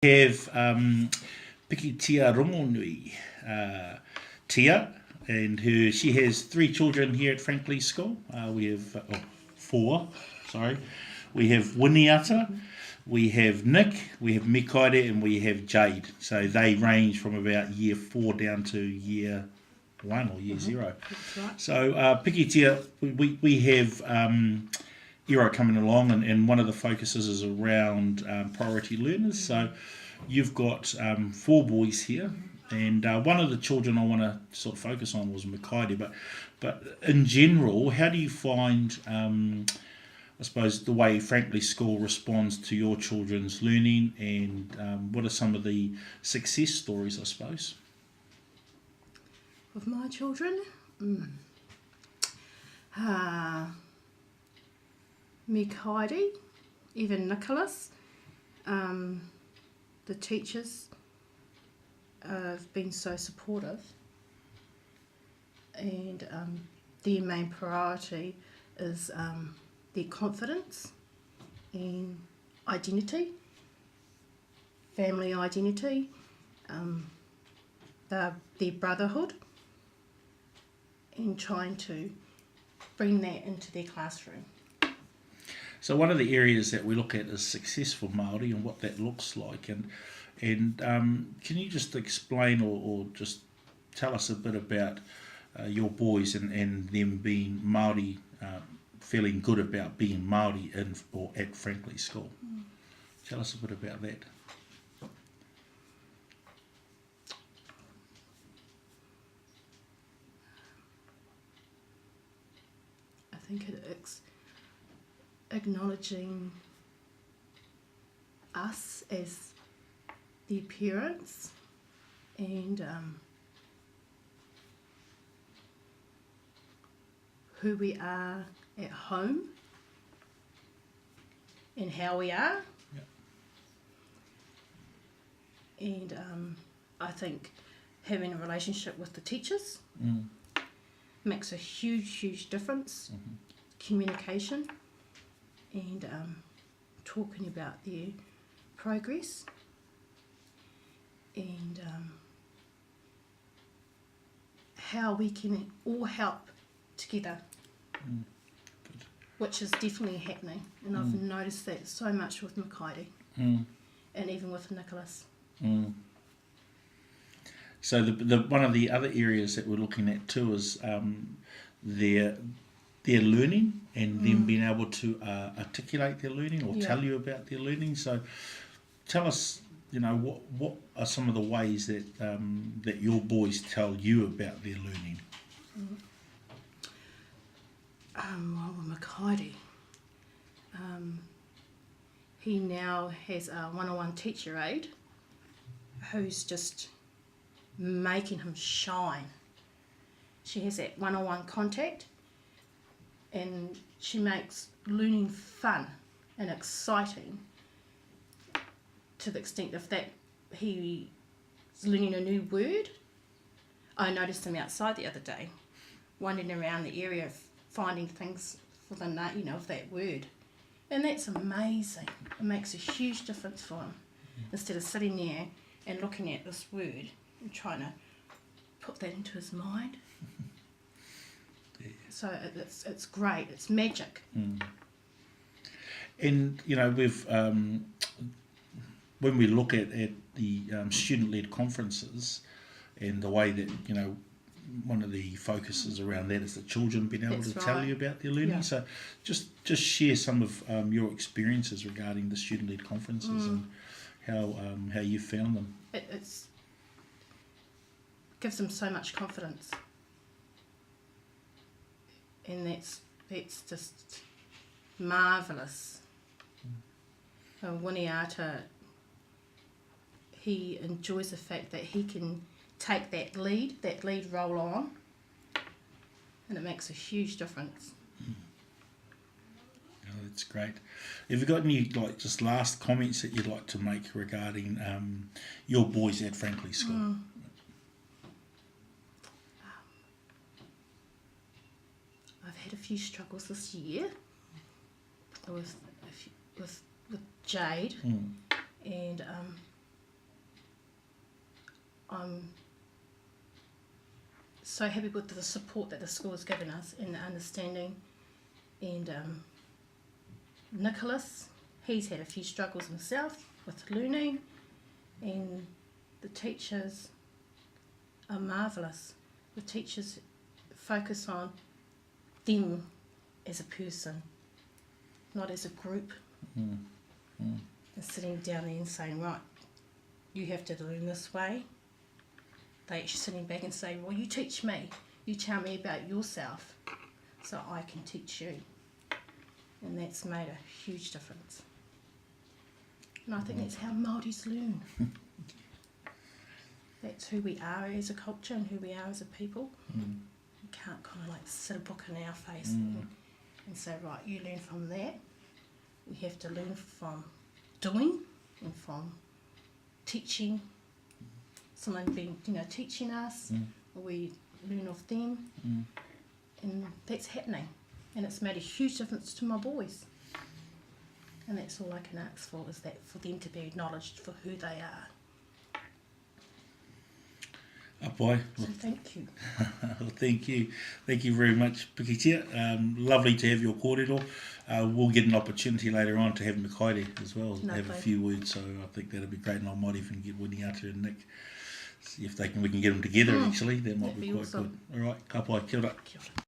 have Pikitia Rongonui, Tia, and she has 3 children here at Franklin School. We have 4, sorry. We have Winiata, we have Nick, we have Mikaire, and we have Jade. So they range from about year 4 down to year 1 or year 0. That's right. So Pikitia, we have Iro coming along, and one of the focuses is around priority learners. So you've got 4 boys here, and one of the children I want to sort of focus on was Mikaire. But in general, how do you find, I suppose, the way Franklin School responds to your children's learning, and what are some of the success stories, I suppose? With my children, Mikaire, even Nicholas, the teachers have been so supportive, and their main priority is their confidence and identity, family identity, their brotherhood, and trying to bring that into their classroom. So one of the areas that we look at is successful Māori and what that looks like, and can you just explain or just tell us a bit about your boys and them being Māori, feeling good about being Māori in or at Franklin School? Tell us a bit about that. I think it's acknowledging us as their parents, and who we are at home and how we are. Yeah. And I think having a relationship with the teachers makes a huge difference. Communication and talking about their progress, and how we can all help together, which is definitely happening, and I've noticed that so much with Mikaire and even with Nicholas. So the one of the other areas that we're looking at too is their learning, and them being able to articulate their learning or tell you about their learning. So tell us, what are some of the ways that that your boys tell you about their learning? Well, with Mikaire, he now has a one-on-one teacher aide who's just making him shine. She has that one-on-one contact, and she makes learning fun and exciting to the extent of that he's learning a new word. I noticed him outside the other day, wandering around the area, finding things for the name, of that word. And that's amazing. It makes a huge difference for him. Instead of sitting there and looking at this word and trying to put that into his mind. So it's great. It's magic. And we've when we look at the student-led conferences and the way that one of the focuses around that is the children being able to tell you about their learning. Yeah. So just share some of your experiences regarding the student-led conferences and how you found them. It's gives them so much confidence, and that's just marvellous. Winiata, he enjoys the fact that he can take that lead role on, and it makes a huge difference. Oh, that's great. Have you got any just last comments that you'd like to make regarding your boys at Franklin School? I've had a few struggles this year with Jade, and I'm so happy with the support that the school has given us and the understanding. And Nicholas, he's had a few struggles himself with learning, and the teachers are marvellous. The teachers focus on them as a person, not as a group. And sitting down there and saying, right, you have to learn this way. They actually sitting back and say, well, you teach me. You tell me about yourself so I can teach you. And that's made a huge difference. And I think that's how Māoris learn. That's who we are as a culture and who we are as a people. We can't kind of like sit a book in our face and say, right, you learn from that. We have to learn from doing and from teaching. Someone being, teaching us, we learn off them, and that's happening. And it's made a huge difference to my boys. And that's all I can ask for, is that for them to be acknowledged for who they are. Apai. So thank you. Thank you. Thank you very much, Pikitia. Lovely to have your kōrero. We'll get an opportunity later on to have Makaire as well, have a few words, so I think that'll be great, and I might even get Winiata and Nick, see if we can get them together actually. That might be quite awesome. Good. All right, ka pai, kia ora. Kia ora.